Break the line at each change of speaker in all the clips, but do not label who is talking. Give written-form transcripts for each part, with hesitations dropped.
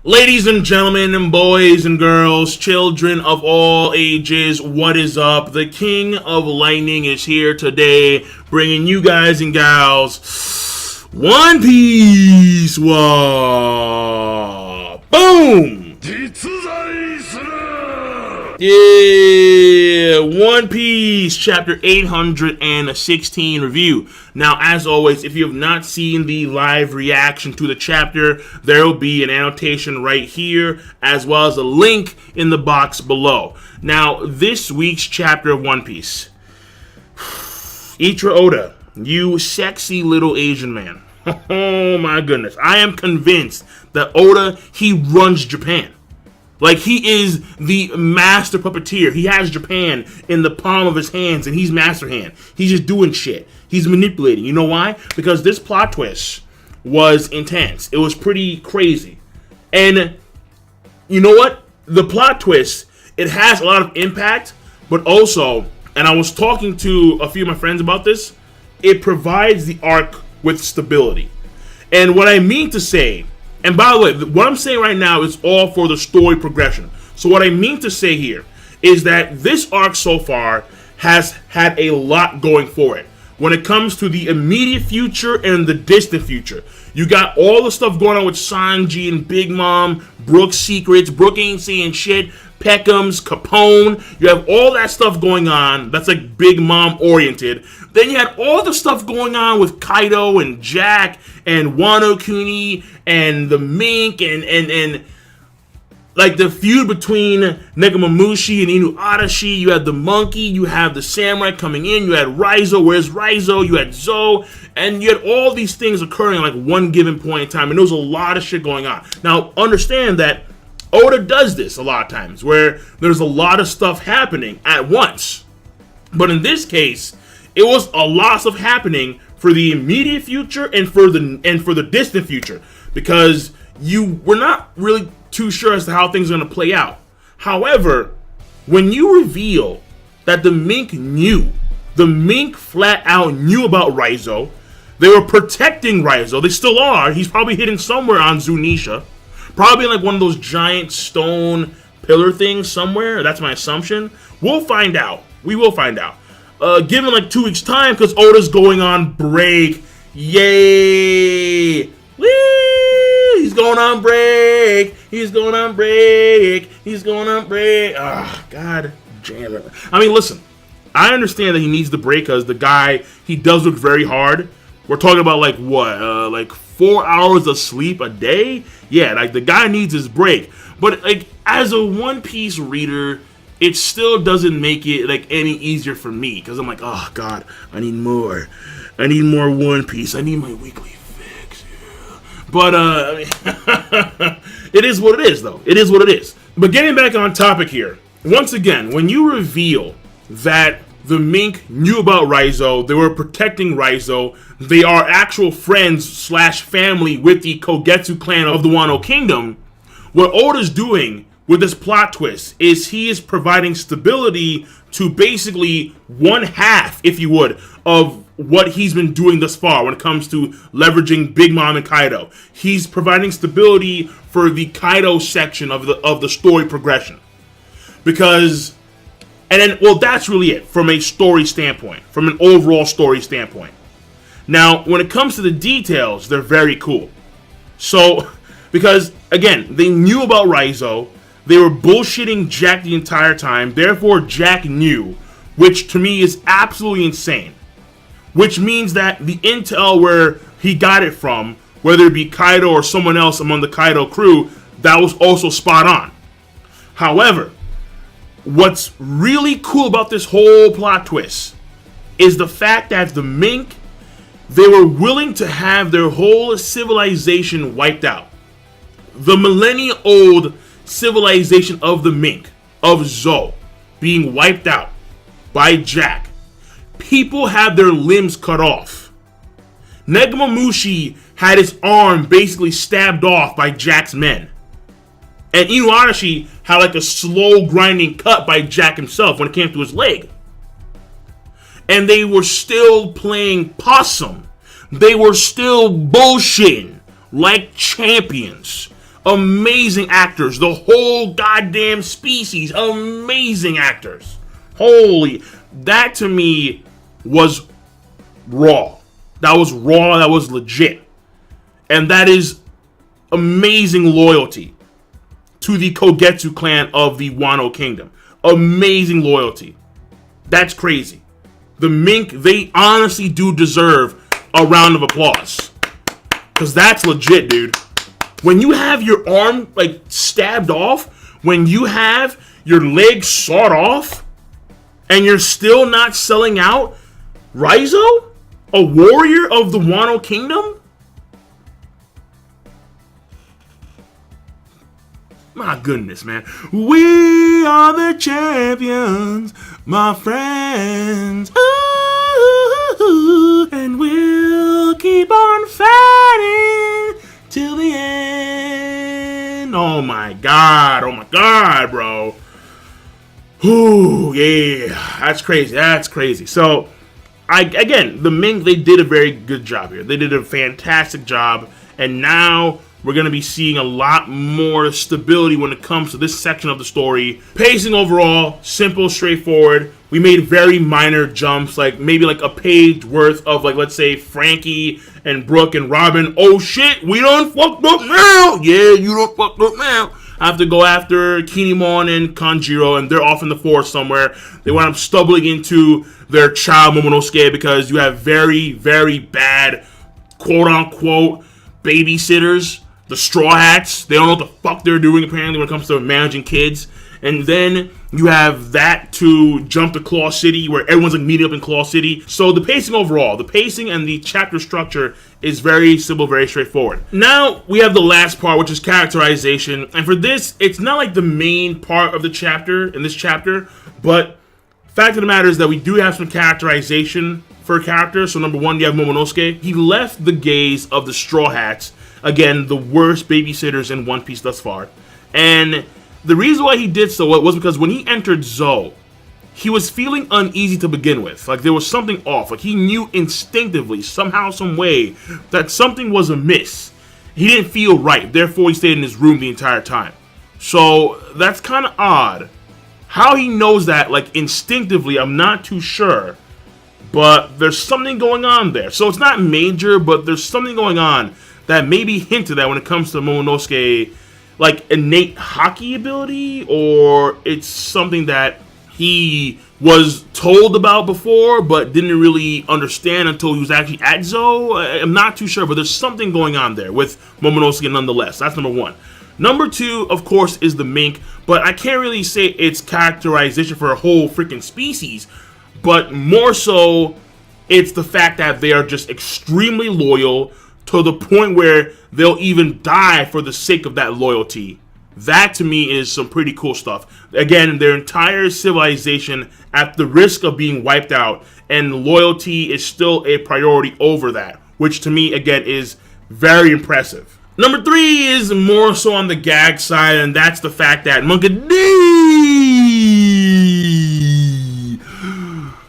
Ladies and gentlemen and boys and girls, children of all ages, what is up? The King of Lightning is here today, bringing you guys and gals One Piece. Whoa. Boom! Yeah, One Piece Chapter 816 review. Now, as always, if you have not seen the live reaction to the chapter, there will be an annotation right here, as well as a link in the box below. Now, this week's chapter of One Piece. Ichiro Oda, you sexy little Asian man. Oh my goodness. I am convinced that Oda, he runs Japan. Like, he is the master puppeteer. He has Japan in the palm of his hands, and he's master hand. He's just doing shit. He's manipulating. You know why? Because this plot twist was intense. It was pretty crazy. And you know what? The plot twist, it has a lot of impact, but also, and I was talking to a few of my friends about this, it provides the arc with stability. And what I mean to say, and by the way, what I'm saying right now is all for the story progression. So what I mean to say here is that this arc so far has had a lot going for it. When it comes to the immediate future and the distant future, you got all the stuff going on with Sanji and Big Mom, Brook's secrets, Brook ain't saying shit, Peckham's, Capone. You have all that stuff going on that's like Big Mom oriented. Then you had all the stuff going on with Kaidou and Jack and Wano Kuni and the Mink and like the feud between Nekomamushi and Inuarashi. You had the monkey, you have the samurai coming in, you had Raizou, where's Raizou, you had Zou, and you had all these things occurring at like one given point in time, and there was a lot of shit going on. Now, understand that Oda does this a lot of times, where there's a lot of stuff happening at once. But in this case, it was a lot of stuff happening for the immediate future and for the distant future, because you were not really too sure as to how things are going to play out. However, when you reveal that the Mink flat out knew about Raizou, they were protecting Raizou, they still are, he's probably hidden somewhere on Zunisha, probably in like one of those giant stone pillar things somewhere, that's my assumption. We'll find out, we will find out. Given like 2 weeks time, because Oda's going on break, yay! Woo! He's going on break. He's going on break. He's going on break. Ah, God damn it. I mean, listen. I understand that he needs the break because the guy, he does look very hard. We're talking about like what? Like 4 hours of sleep a day? Yeah, like the guy needs his break. But like as a One Piece reader, it still doesn't make it like any easier for me because I'm like, oh God, I need more. I need more One Piece. I need my weekly. But, it is what it is, though. It is what it is. But getting back on topic here, once again, when you reveal that the Mink knew about Raizou, they were protecting Raizou, they are actual friends / family with the Kogetsu clan of the Wano Kingdom, what Oda's doing with this plot twist is he is providing stability to basically one half, if you would, of what he's been doing thus far when it comes to leveraging Big Mom and Kaidou. He's providing stability for the Kaidou section of the story progression. Because, and then, well, that's really it from a story standpoint, from an overall story standpoint. Now, when it comes to the details, they're very cool. So, because, again, they knew about Raizou, they were bullshitting Jack the entire time, therefore Jack knew, which to me is absolutely insane. Which means that the intel where he got it from, whether it be Kaidou or someone else among the Kaidou crew, that was also spot on. However, what's really cool about this whole plot twist is the fact that the Mink, they were willing to have their whole civilization wiped out. The millennia-old civilization of the Mink, of Zou, being wiped out by Jack. People had their limbs cut off. Nekomamushi had his arm basically stabbed off by Jack's men. And Inuarashi had like a slow grinding cut by Jack himself when it came to his leg. And they were still playing possum. They were still bullshitting like champions Amazing actors. The whole goddamn species. Amazing actors. Holy. That to me was raw. That was raw. That was legit. And that is amazing loyalty to the Kogetsu clan of the Wano Kingdom. Amazing loyalty. That's crazy. The mink, they honestly do deserve a round of applause. Because that's legit, dude. When you have your arm, like, stabbed off, when you have your leg sawed off, and you're still not selling out, Raizou, a warrior of the Wano Kingdom? My goodness, man. We are the champions, my friends. Ooh, and we'll keep on fighting till the end. Oh my God, bro. Ooh, yeah, that's crazy. So, again, the Ming, they did a very good job here. They did a fantastic job, and now we're going to be seeing a lot more stability when it comes to this section of the story. Pacing overall, simple, straightforward. We made very minor jumps, like maybe like a page worth of, like, let's say Frankie and Brooke and Robin. Oh shit, we done fucked up now. Yeah, you done fucked up now. I have to go after Kinemon and Kanjiro, and they're off in the forest somewhere. They wind up stumbling into their child Momonosuke because you have very, very bad, quote-unquote, babysitters. The Straw Hats, they don't know what the fuck they're doing apparently when it comes to managing kids. And then you have that to jump to Claw City, where everyone's like meeting up in Claw City. So the pacing overall, the pacing and the chapter structure is very simple, very straightforward. Now we have the last part, which is characterization. And for this, it's not like the main part of the chapter, in this chapter, but fact of the matter is that we do have some characterization for a character. So number one, you have Momonosuke. He left the gaze of the Straw Hats. Again, the worst babysitters in One Piece thus far. And the reason why he did so was because when he entered Zou, he was feeling uneasy to begin with. Like there was something off. Like he knew instinctively, somehow, some way, that something was amiss. He didn't feel right. Therefore, he stayed in his room the entire time. So that's kind of odd. How he knows that, like instinctively, I'm not too sure. But there's something going on there. So it's not major, but there's something going on that maybe hinted at when it comes to Momonosuke, like innate hockey ability, or it's something that he was told about before but didn't really understand until he was actually at Zou. I'm not too sure, but there's something going on there with Momonosuke nonetheless. That's number one. Number two, of course, is the mink, but I can't really say it's characterization for a whole freaking species, but more so, it's the fact that they are just extremely loyal, to the point where they'll even die for the sake of that loyalty. That to me is some pretty cool stuff. Again, their entire civilization at the risk of being wiped out, and loyalty is still a priority over that, which to me, again, is very impressive. Number three is more so on the gag side, and that's the fact that Monkey D.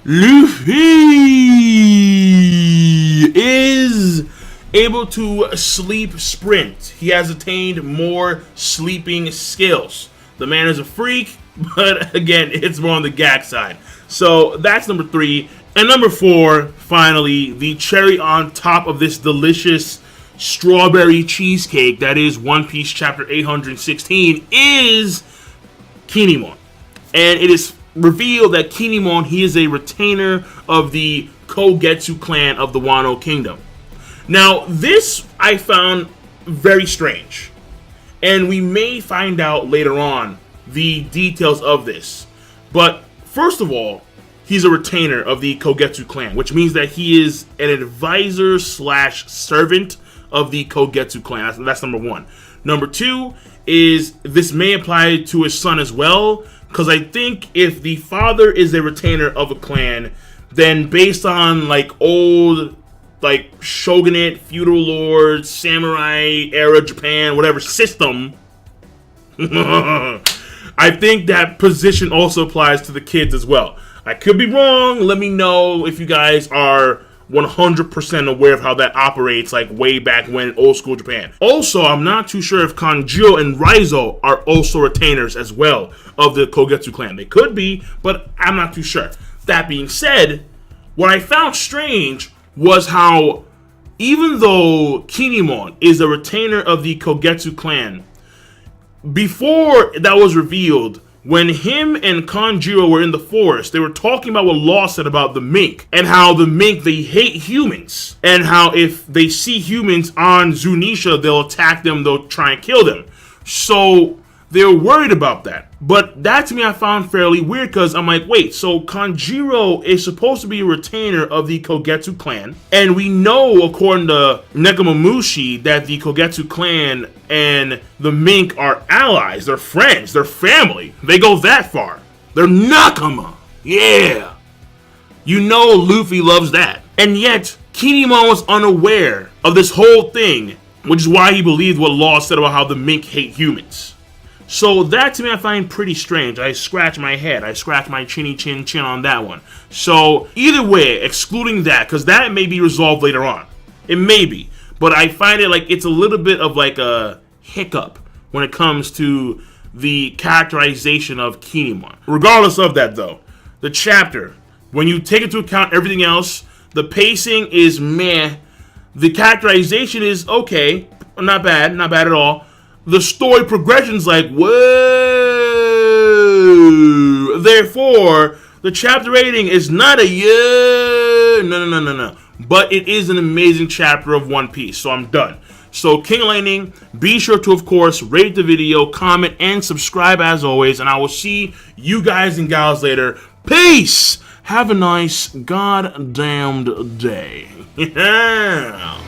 Luffy is able to sleep sprint. He has attained more sleeping skills. The man is a freak, but again, it's more on the gag side. So that's number three. And number four, finally, the cherry on top of this delicious strawberry cheesecake that is One Piece chapter 816 is Kinemon. And it is revealed that Kinemon, he is a retainer of the Kogetsu clan of the Wano Kingdom. Now, this I found very strange, and we may find out later on the details of this. But first of all, he's a retainer of the Kogetsu clan, which means that he is an advisor / servant of the Kogetsu clan. That's number one. Number two is this may apply to his son as well, because I think if the father is a retainer of a clan, then based on like old like shogunate, feudal lords, samurai era Japan, whatever system, I think that position also applies to the kids as well. I could be wrong. Let me know if you guys are 100% aware of how that operates, like way back when, old school Japan. Also, I'm not too sure if Kanjiro and Raizou are also retainers as well of the Kogetsu clan. They could be, but I'm not too sure. That being said, what I found strange was how, even though Kinemon is a retainer of the Kogetsu clan, before that was revealed, when him and Kanjiro were in the forest, they were talking about what Law said about the mink, and how the mink, they hate humans, and how if they see humans on Zunisha, they'll attack them, they'll try and kill them. So they're worried about that. But that, to me, I found fairly weird, because I'm like, wait, so Kanjiro is supposed to be a retainer of the Kogetsu clan, and we know, according to Nekomamushi, that the Kogetsu clan and the mink are allies, they're friends, they're family. They go that far. They're nakama. Yeah. You know Luffy loves that. And yet, Kinemon was unaware of this whole thing, which is why he believed what Law said about how the mink hate humans. So that, to me, I find pretty strange. I scratch my head. I scratch my chinny chin chin on that one. So either way, excluding that, because that may be resolved later on. It may be. But I find it like it's a little bit of like a hiccup when it comes to the characterization of Kinemon. Regardless of that, though, the chapter, when you take into account everything else, the pacing is meh. The characterization is okay. Not bad. Not bad at all. The story progression's like, whoa. Therefore, the chapter rating is not a yeah. No. But it is an amazing chapter of One Piece, so I'm done. So, King Lightning, be sure to, of course, rate the video, comment, and subscribe as always. And I will see you guys and gals later. Peace! Have a nice goddamned day. Yeah.